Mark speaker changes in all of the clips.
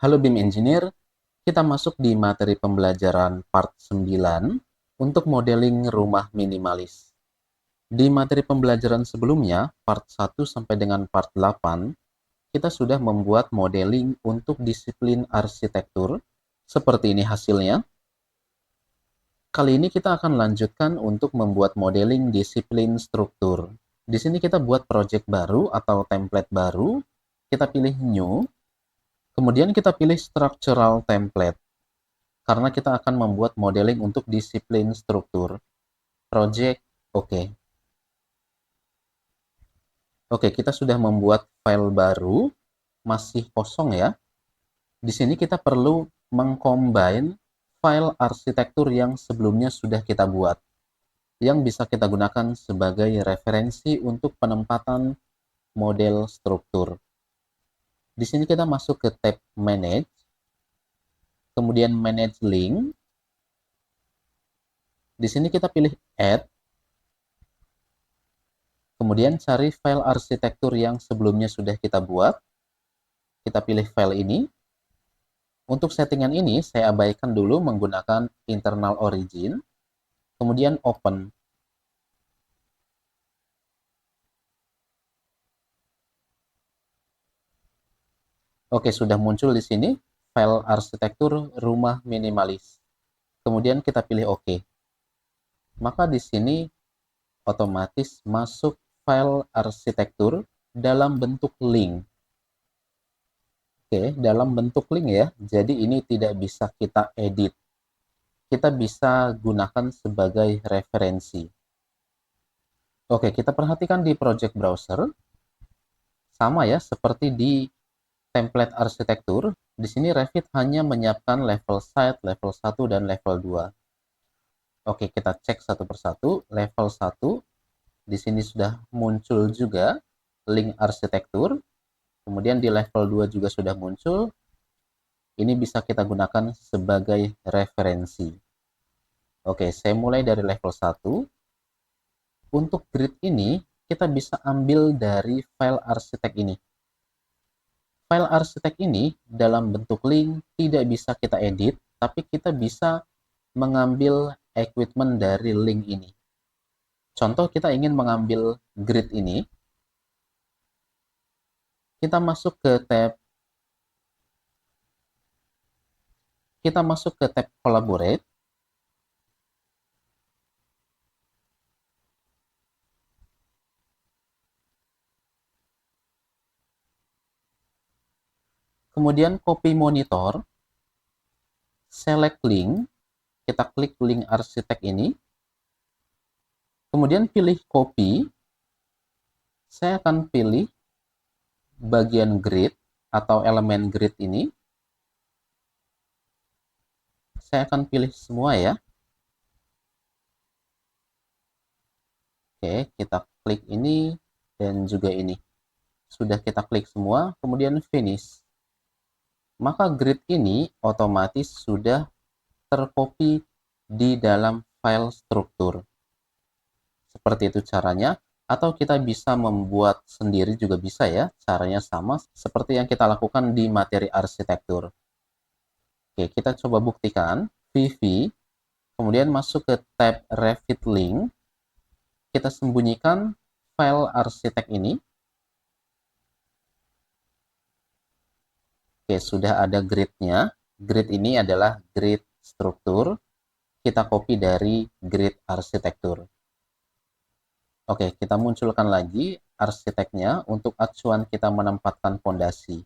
Speaker 1: Halo BIM Engineer, kita masuk di materi pembelajaran part 9 untuk modeling rumah minimalis. Di materi pembelajaran sebelumnya, part 1 sampai dengan part 8, kita sudah membuat modeling untuk disiplin arsitektur. Seperti ini hasilnya. Kali ini kita akan lanjutkan untuk membuat modeling disiplin struktur. Di sini kita buat project baru atau template baru. Kita pilih New. Kemudian kita pilih Structural Template. Karena kita akan membuat modeling untuk disiplin struktur. Project, oke. Oke, kita sudah membuat file baru, masih kosong ya. Di sini kita perlu mengcombine file arsitektur yang sebelumnya sudah kita buat, yang bisa kita gunakan sebagai referensi untuk penempatan model struktur. Di sini kita masuk ke tab Manage, kemudian Manage Link. Di sini kita pilih Add, kemudian cari file arsitektur yang sebelumnya sudah kita buat. Kita pilih file ini. Untuk settingan ini, saya abaikan dulu menggunakan internal origin, kemudian open. Oke, sudah muncul di sini file arsitektur rumah minimalis. Kemudian kita pilih OK. Maka di sini otomatis masuk file arsitektur dalam bentuk link. Oke, dalam bentuk link ya. Jadi ini tidak bisa kita edit. Kita bisa gunakan sebagai referensi. Oke, kita perhatikan di project browser. Sama ya, seperti di template arsitektur. Di sini Revit hanya menyiapkan level site, level 1, dan level 2. Oke, kita cek satu persatu. Level 1, di sini sudah muncul juga link arsitektur. Kemudian di level 2 juga sudah muncul. Ini bisa kita gunakan sebagai referensi. Oke, saya mulai dari level 1. Untuk grid ini, kita bisa ambil dari file arsitek ini. File arsitek ini dalam bentuk link tidak bisa kita edit, tapi kita bisa mengambil equipment dari link ini. Contoh kita ingin mengambil grid ini, kita masuk ke tab Collaborate. Kemudian copy monitor, select link, kita klik link arsitek ini, kemudian pilih copy. Saya akan pilih bagian grid atau elemen grid ini. Saya akan pilih semua ya. Oke, kita klik ini dan juga ini. Sudah kita klik semua, kemudian finish. Maka grid ini otomatis sudah tercopy di dalam file struktur. Seperti itu caranya, atau kita bisa membuat sendiri juga bisa ya. Caranya sama seperti yang kita lakukan di materi arsitektur. Oke, kita coba buktikan. VV, kemudian masuk ke tab Revit Link. Kita sembunyikan file arsitek ini. Oke, sudah ada grid-nya. Grid ini adalah grid struktur. Kita copy dari grid arsitektur. Oke, kita munculkan lagi arsiteknya untuk acuan kita menempatkan fondasi.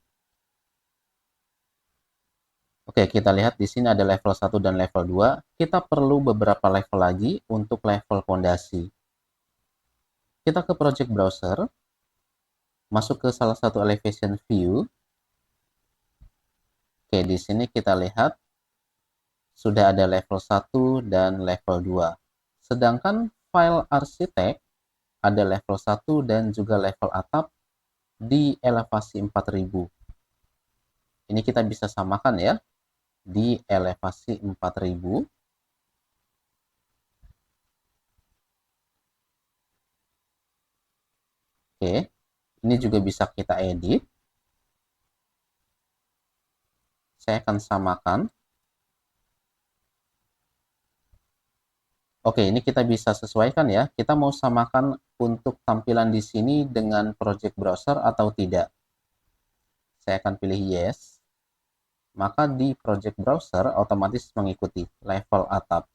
Speaker 1: Oke, kita lihat di sini ada level 1 dan level 2. Kita perlu beberapa level lagi untuk level fondasi. Kita ke project browser, masuk ke salah satu elevation view. Oke, di sini kita lihat sudah ada level 1 dan level 2. Sedangkan file arsitek ada level 1 dan juga level atap di elevasi 4000. Ini kita bisa samakan ya, di elevasi 4000. Oke, ini juga bisa kita edit. Saya akan samakan. Oke, ini kita bisa sesuaikan ya. Kita mau samakan untuk tampilan di sini dengan project browser atau tidak. Saya akan pilih yes. Maka di project browser otomatis mengikuti level atap.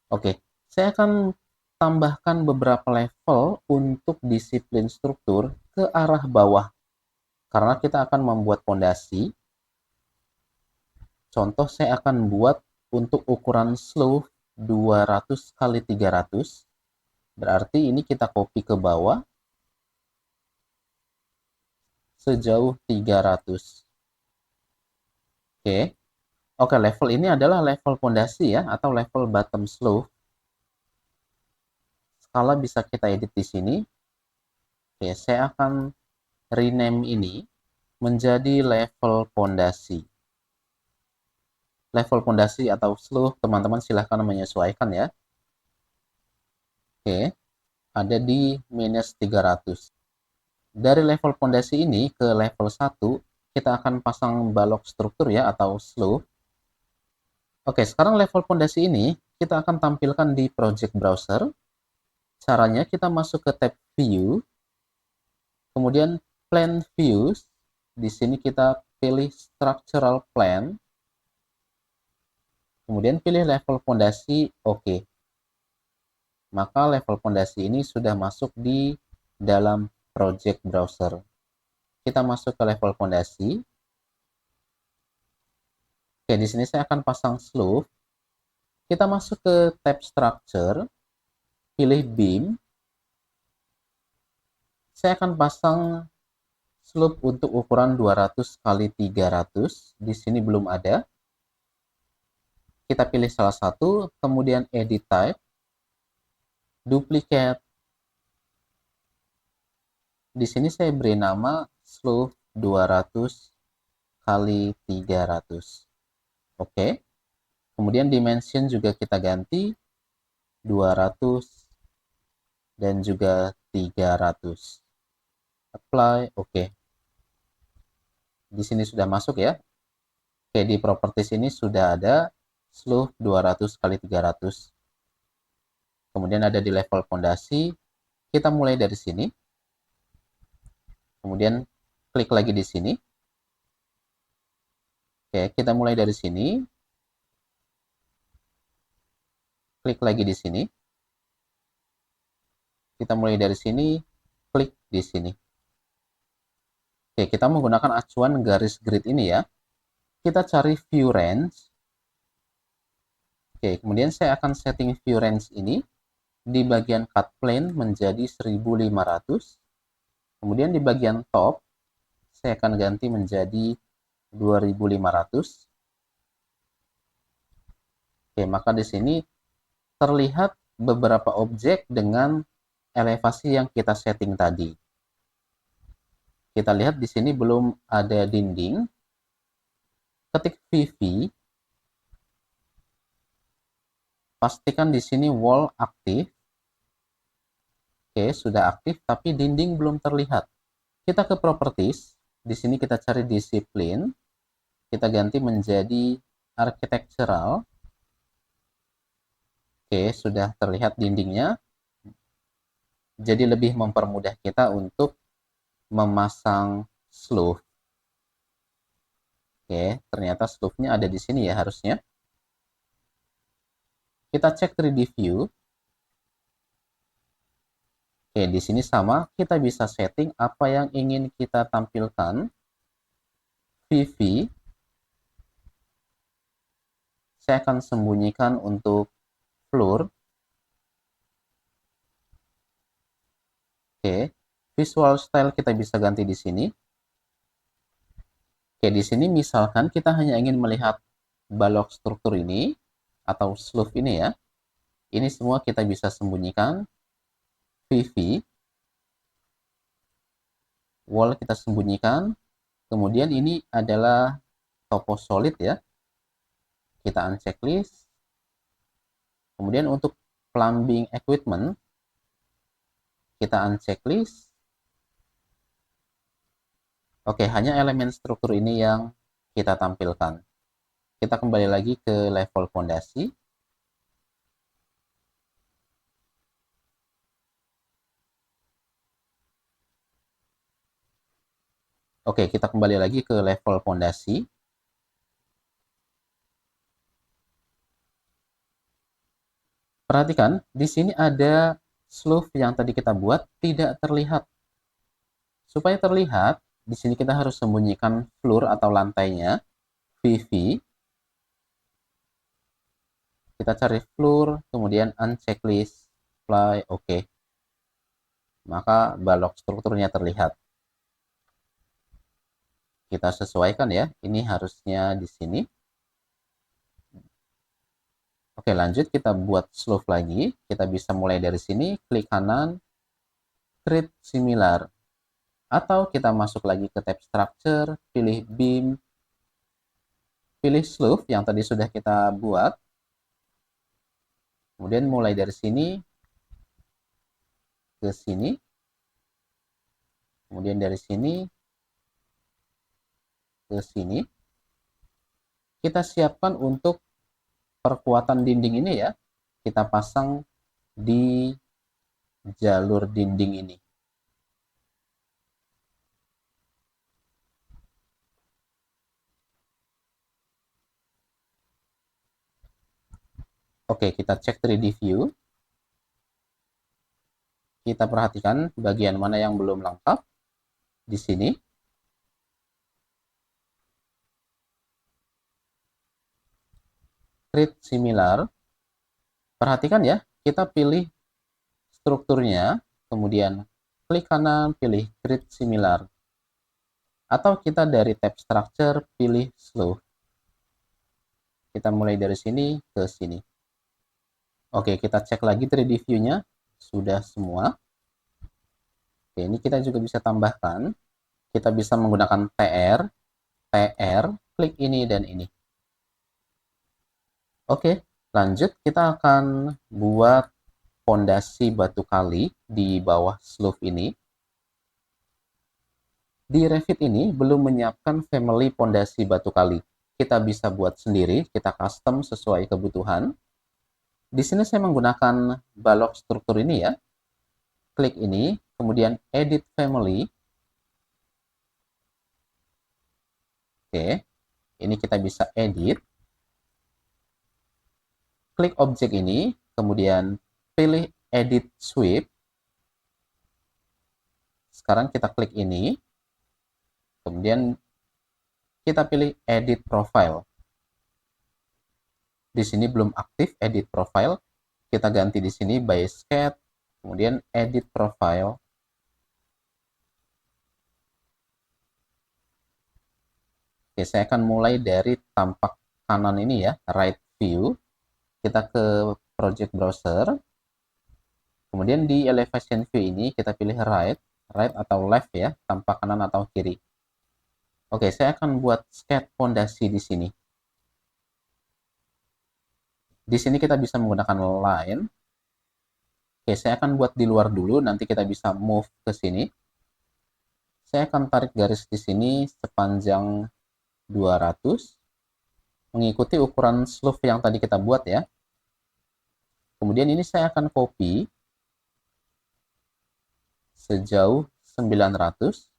Speaker 1: Oke, saya akan tambahkan beberapa level untuk disiplin struktur ke arah bawah. Karena kita akan membuat fondasi. Contoh saya akan buat untuk ukuran slope 200 kali 300. Berarti ini kita copy ke bawah sejauh 300. Oke. Oke, level ini adalah level fondasi ya atau level bottom slope. Skala bisa kita edit di sini. Oke, saya akan rename ini menjadi level fondasi. Level fondasi atau slope teman-teman silahkan menyesuaikan ya. Oke, ada di minus 300. Dari level fondasi ini ke level 1, kita akan pasang balok struktur ya atau slope. Oke, sekarang level fondasi ini kita akan tampilkan di project browser. Caranya kita masuk ke tab view, kemudian plan views. Di sini kita pilih structural plan, kemudian pilih level fondasi, oke. Maka level fondasi ini sudah masuk di dalam project browser. Kita masuk ke level fondasi. Oke, di sini saya akan pasang slope. Kita masuk ke tab structure, pilih beam. Saya akan pasang slope untuk ukuran 200 kali 300. Di sini belum ada. Kita pilih salah satu, kemudian edit type, duplicate. Di sini saya beri nama slope 200 kali 300. Oke. Kemudian dimension juga kita ganti 200 dan juga 300. Apply, oke. Di sini sudah masuk ya. Oke, di properties ini sudah ada slope 200 kali 300. Kemudian ada di level fondasi. Kita mulai dari sini. Kemudian klik lagi di sini. Oke, kita mulai dari sini. Klik lagi di sini. Kita mulai dari sini, klik di sini. Oke, kita menggunakan acuan garis grid ini ya. Kita cari view range. Oke, kemudian saya akan setting view range ini di bagian cut plane menjadi 1500. Kemudian di bagian top saya akan ganti menjadi 2500. Oke, maka di sini terlihat beberapa objek dengan elevasi yang kita setting tadi. Kita lihat di sini belum ada dinding. Ketik VV, pastikan di sini wall aktif. Oke, sudah aktif tapi dinding belum terlihat. Kita ke properties. Di sini kita cari disiplin. Kita ganti menjadi architectural. Oke, sudah terlihat dindingnya. Jadi lebih mempermudah kita untuk memasang slope. Oke, ternyata slope-nya ada di sini ya harusnya. Kita cek 3D view. Oke, di sini sama, kita bisa setting apa yang ingin kita tampilkan. VV. Saya akan sembunyikan untuk floor. Oke, visual style kita bisa ganti di sini. Oke, di sini misalkan kita hanya ingin melihat balok struktur ini atau slope ini ya. Ini semua kita bisa sembunyikan. VV. Wall kita sembunyikan. Kemudian ini adalah topo solid ya. Kita uncheck list. Kemudian untuk plumbing equipment kita uncheck list. Oke, hanya elemen struktur ini yang kita tampilkan. Kita kembali lagi ke level fondasi. Oke, kita kembali lagi ke level fondasi. Perhatikan, di sini ada slope yang tadi kita buat tidak terlihat. Supaya terlihat, di sini kita harus sembunyikan floor atau lantainya, VV. Kita cari floor, kemudian unchecklist, apply, oke. Maka balok strukturnya terlihat. Kita sesuaikan ya, ini harusnya di sini. Oke, lanjut kita buat slope lagi. Kita bisa mulai dari sini, klik kanan, create similar. Atau kita masuk lagi ke tab structure, pilih beam, pilih slope yang tadi sudah kita buat. Kemudian mulai dari sini ke sini. Kemudian dari sini ke sini. Kita siapkan untuk perkuatan dinding ini ya. Kita pasang di jalur dinding ini. Oke, kita cek 3D view. Kita perhatikan bagian mana yang belum lengkap. Di sini. Create similar. Perhatikan ya, kita pilih strukturnya, kemudian klik kanan, pilih create similar. Atau kita dari tab structure, pilih slope. Kita mulai dari sini ke sini. Oke, kita cek lagi 3D view-nya. Sudah semua. Oke, ini kita juga bisa tambahkan. Kita bisa menggunakan TR, TR, klik ini dan ini. Oke, lanjut kita akan buat fondasi batu kali di bawah slope ini. Di Revit ini belum menyiapkan family fondasi batu kali. Kita bisa buat sendiri, kita custom sesuai kebutuhan. Di sini saya menggunakan balok struktur ini ya. Klik ini, kemudian edit family. Oke, ini kita bisa edit. Klik objek ini, kemudian pilih edit sweep. Sekarang kita klik ini, kemudian kita pilih edit profile. Di sini belum aktif edit profile, kita ganti di sini by sketch, kemudian edit profile. Oke, saya akan mulai dari tampak kanan ini ya, right view. Kita ke project browser. Kemudian di elevation view ini kita pilih right, right atau left ya, tampak kanan atau kiri. Oke, saya akan buat sketch fondasi di sini. Di sini kita bisa menggunakan line. Oke, saya akan buat di luar dulu, nanti kita bisa move ke sini. Saya akan tarik garis di sini sepanjang 200, mengikuti ukuran slope yang tadi kita buat ya. Kemudian ini saya akan copy sejauh 900.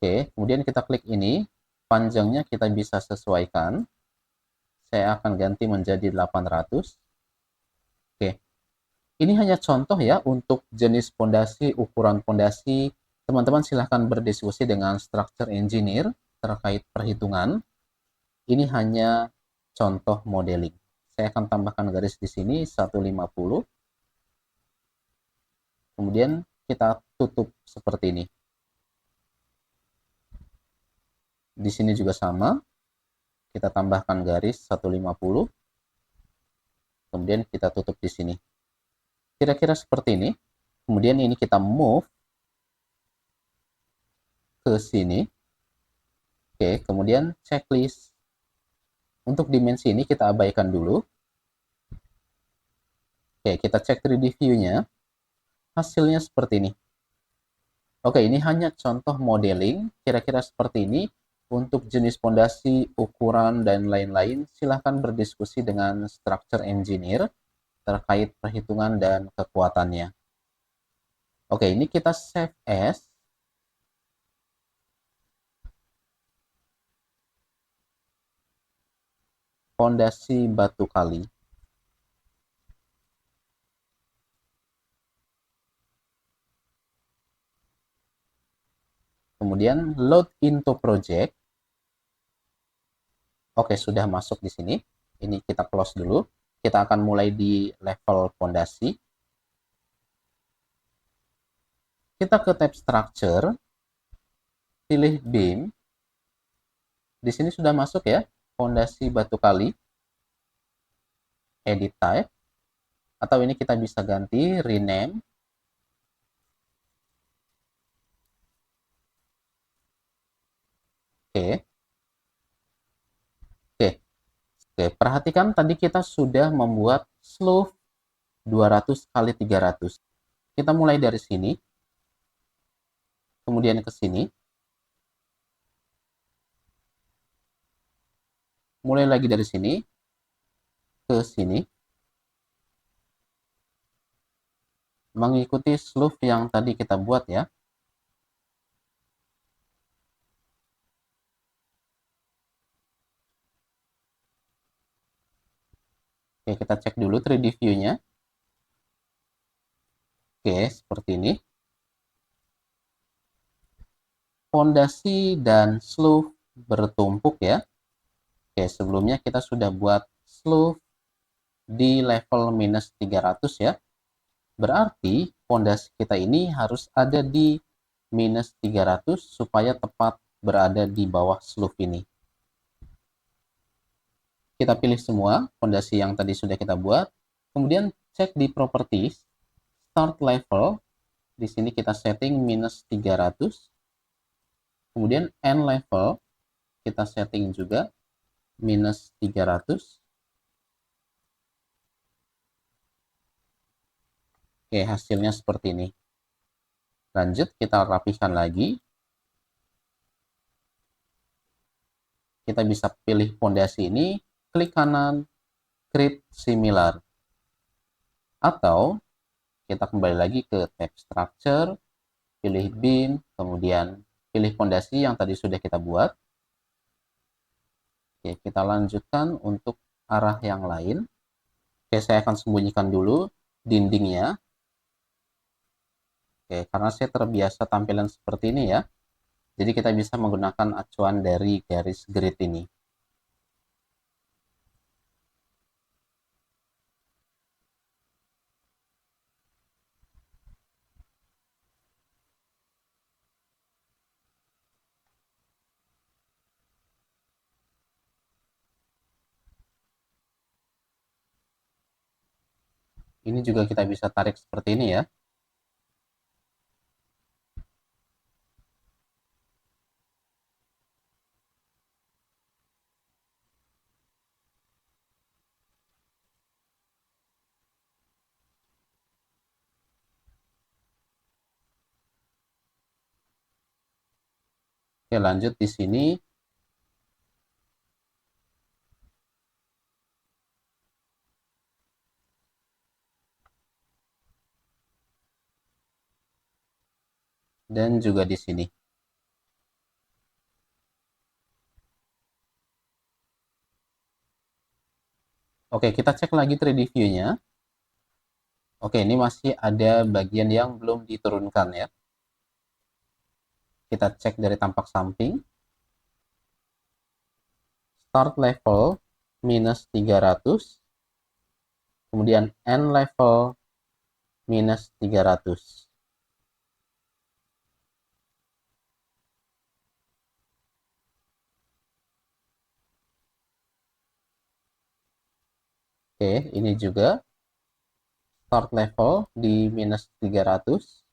Speaker 1: Oke, kemudian kita klik ini, panjangnya kita bisa sesuaikan. Saya akan ganti menjadi 800. Oke, ini hanya contoh ya untuk jenis fondasi, ukuran fondasi. Teman-teman silahkan berdiskusi dengan structure engineer terkait perhitungan. Ini hanya contoh modeling. Saya akan tambahkan garis di sini 150. Kemudian kita tutup seperti ini. Di sini juga sama. Kita tambahkan garis 150. Kemudian kita tutup di sini. Kira-kira seperti ini. Kemudian ini kita move ke sini. Oke, kemudian checklist. Untuk dimensi ini kita abaikan dulu. Oke, kita cek 3D view-nya. Hasilnya seperti ini. Oke, ini hanya contoh modeling, kira-kira seperti ini. Untuk jenis fondasi, ukuran, dan lain-lain, silahkan berdiskusi dengan structure engineer terkait perhitungan dan kekuatannya. Oke, ini kita save as. Fondasi batu kali. Kemudian load into project. Oke, sudah masuk di sini. Ini kita close dulu. Kita akan mulai di level fondasi. Kita ke tab structure, pilih beam. Di sini sudah masuk ya, fondasi batu kali. Edit type. Atau ini kita bisa ganti rename. Oke. Oke. Oke, perhatikan tadi kita sudah membuat slope 200 kali 300. Kita mulai dari sini. Kemudian ke sini. Mulai lagi dari sini ke sini. Mengikuti slope yang tadi kita buat ya. Oke, kita cek dulu 3D view-nya. Oke, seperti ini. Fondasi dan slope bertumpuk ya. Oke, sebelumnya kita sudah buat slope di level minus 300 ya. Berarti fondasi kita ini harus ada di minus 300 supaya tepat berada di bawah slope ini. Kita pilih semua fondasi yang tadi sudah kita buat. Kemudian cek di properties, start level. Di sini kita setting minus 300. Kemudian end level kita setting juga minus 300. Oke, hasilnya seperti ini. Lanjut, kita rapihkan lagi. Kita bisa pilih fondasi ini, klik kanan, create similar. Atau kita kembali lagi ke tab structure, pilih beam, kemudian pilih fondasi yang tadi sudah kita buat. Oke, kita lanjutkan untuk arah yang lain. Oke, saya akan sembunyikan dulu dindingnya. Oke, karena saya terbiasa tampilan seperti ini ya. Jadi kita bisa menggunakan acuan dari garis grid ini. Ini juga kita bisa tarik seperti ini ya. Oke, lanjut di sini. Dan juga di sini. Oke, kita cek lagi 3D view-nya. Oke, ini masih ada bagian yang belum diturunkan ya. Kita cek dari tampak samping. Start level minus 300. Kemudian end level minus 300. Oke, ini juga start level di minus 300.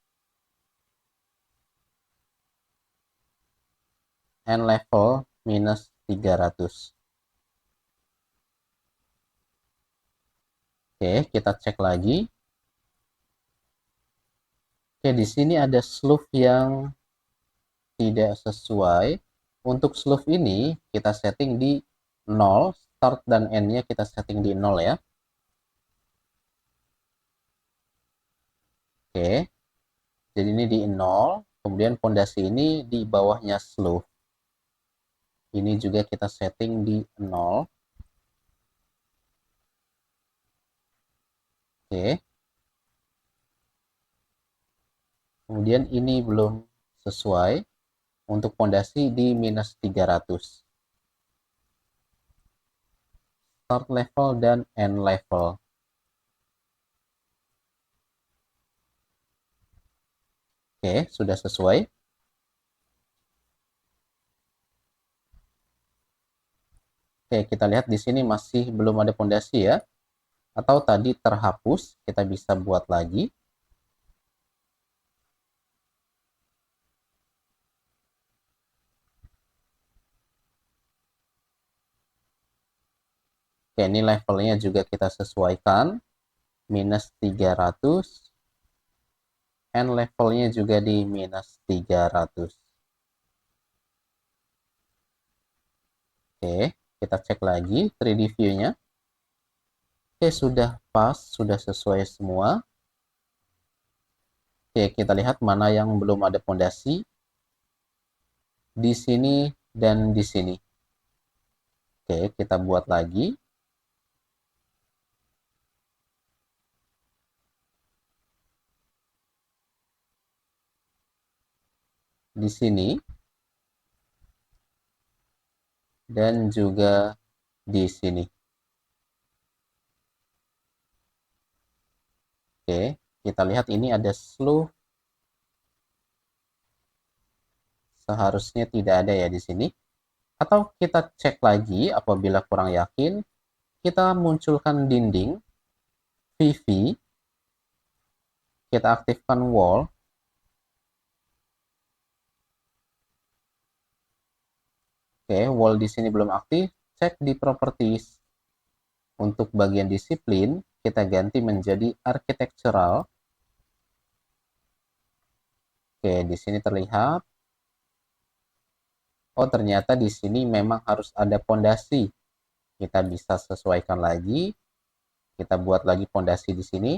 Speaker 1: End level minus 300. Oke, kita cek lagi. Oke, di sini ada slope yang tidak sesuai. Untuk slope ini kita setting di 0, start dan end-nya kita setting di 0 ya. Oke, jadi ini di 0, kemudian pondasi ini di bawahnya slope. Ini juga kita setting di 0. Oke, kemudian ini belum sesuai. Untuk pondasi di minus 300. Start level dan end level. Oke, sudah sesuai. Oke, kita lihat di sini masih belum ada pondasi ya. Atau tadi terhapus, kita bisa buat lagi. Oke, ini levelnya juga kita sesuaikan. Minus 300. End levelnya juga di minus 300. Oke, kita cek lagi 3D view-nya. Oke, sudah pas, sudah sesuai semua. Oke, kita lihat mana yang belum ada pondasi. Di sini dan di sini. Oke, kita buat lagi. Di sini dan juga di sini. Oke, kita lihat ini ada slope. Seharusnya tidak ada ya di sini. Atau kita cek lagi apabila kurang yakin, kita munculkan dinding VV, kita aktifkan wall. Oke, wall di sini belum aktif, cek di properties. Untuk bagian disiplin, kita ganti menjadi architectural. Oke, di sini terlihat. Oh, ternyata di sini memang harus ada pondasi. Kita bisa sesuaikan lagi. Kita buat lagi pondasi di sini.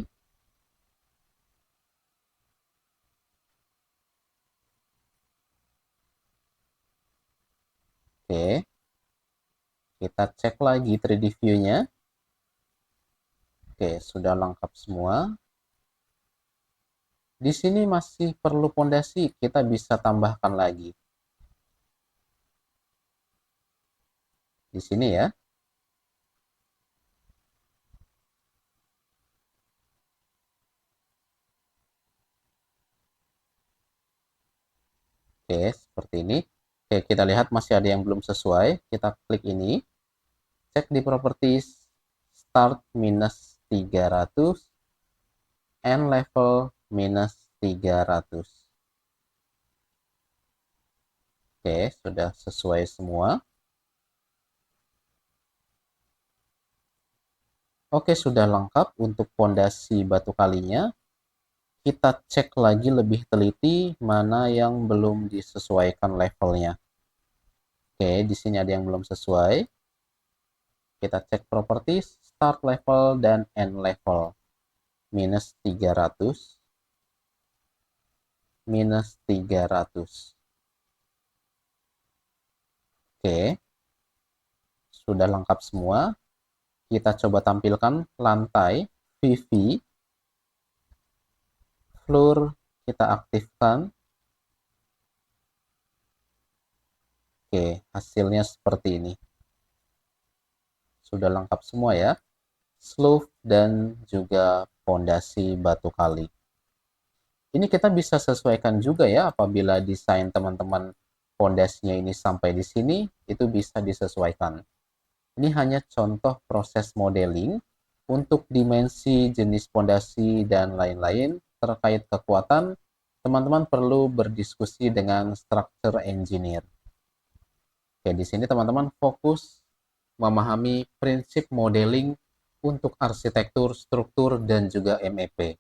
Speaker 1: Oke. Kita cek lagi 3D view-nya. Oke, sudah lengkap semua. Di sini masih perlu pondasi, kita bisa tambahkan lagi. Di sini ya. Oke, seperti ini. Oke, kita lihat masih ada yang belum sesuai. Kita klik ini. Cek di properties. Start minus 300. End level minus 300. Oke, sudah sesuai semua. Oke, sudah lengkap untuk pondasi batu kalinya. Kita cek lagi lebih teliti mana yang belum disesuaikan levelnya. Oke, di sini ada yang belum sesuai. Kita cek properties, start level dan end level. Minus 300. Minus 300. Oke, sudah lengkap semua. Kita coba tampilkan lantai VV. Floor kita aktifkan. Oke, hasilnya seperti ini. Sudah lengkap semua ya. Slope dan juga pondasi batu kali. Ini kita bisa sesuaikan juga ya apabila desain teman-teman pondasinya ini sampai di sini, itu bisa disesuaikan. Ini hanya contoh proses modeling untuk dimensi, jenis pondasi, dan lain-lain terkait kekuatan. Teman-teman perlu berdiskusi dengan structure engineer. Oke, di sini teman-teman fokus memahami prinsip modeling untuk arsitektur, struktur, dan juga MEP.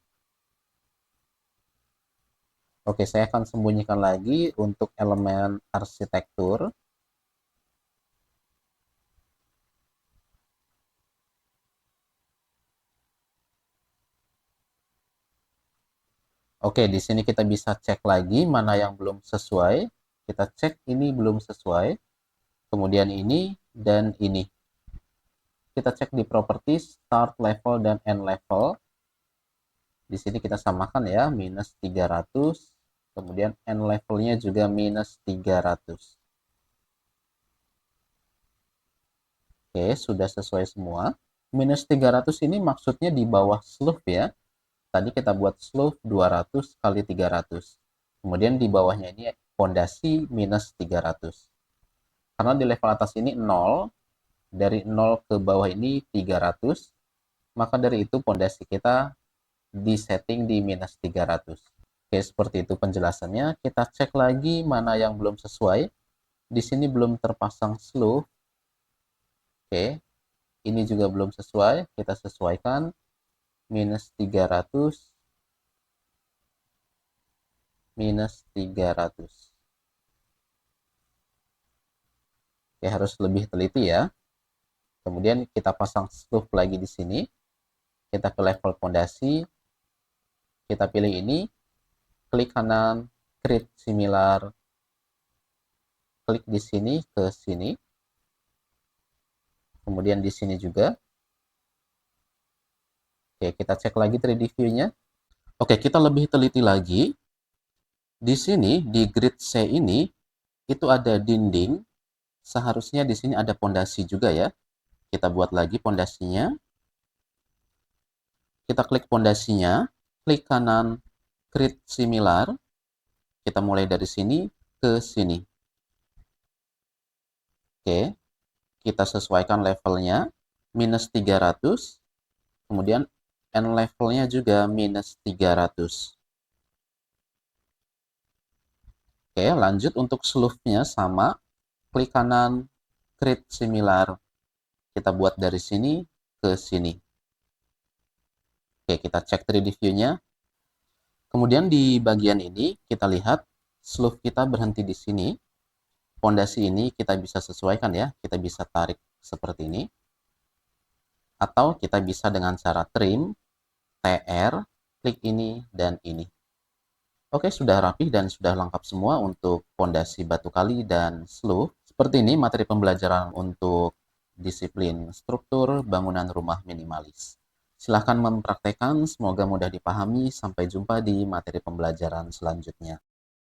Speaker 1: Oke, saya akan sembunyikan lagi untuk elemen arsitektur. Oke, di sini kita bisa cek lagi mana yang belum sesuai. Kita cek ini belum sesuai. Kemudian ini dan ini. Kita cek di properties, start level dan end level. Di sini kita samakan ya, minus 300. Kemudian end levelnya juga minus 300. Oke, sudah sesuai semua. Minus 300 ini maksudnya di bawah slope ya. Tadi kita buat slope 200 kali 300. Kemudian di bawahnya ini fondasi minus 300. Karena di level atas ini 0, dari 0 ke bawah ini 300, maka dari itu fondasi kita disetting di minus 300. Oke, seperti itu penjelasannya. Kita cek lagi mana yang belum sesuai. Di sini belum terpasang slope. Oke, ini juga belum sesuai. Kita sesuaikan minus 300 minus 300. Oke, harus lebih teliti ya. Kemudian kita pasang slope lagi di sini. Kita ke level fondasi. Kita pilih ini. Klik kanan, create similar. Klik di sini ke sini. Kemudian di sini juga. Oke, kita cek lagi 3D view-nya. Oke, kita lebih teliti lagi. Di sini, di grid C ini, itu ada dinding. Seharusnya di sini ada pondasi juga ya. Kita buat lagi pondasinya. Kita klik pondasinya. Klik kanan, create similar. Kita mulai dari sini ke sini. Oke, kita sesuaikan levelnya. Minus 300. Kemudian end levelnya juga minus 300. Oke, lanjut untuk slope-nya sama. Klik kanan, create similar. Kita buat dari sini ke sini. Oke, kita cek 3D view-nya. Kemudian di bagian ini kita lihat slope kita berhenti di sini. Pondasi ini kita bisa sesuaikan ya. Kita bisa tarik seperti ini. Atau kita bisa dengan cara trim, TR, klik ini dan ini. Oke, sudah rapi dan sudah lengkap semua untuk pondasi batu kali dan slope. Seperti ini materi pembelajaran untuk disiplin struktur bangunan rumah minimalis. Silahkan mempraktekkan, semoga mudah dipahami. Sampai jumpa di materi pembelajaran selanjutnya.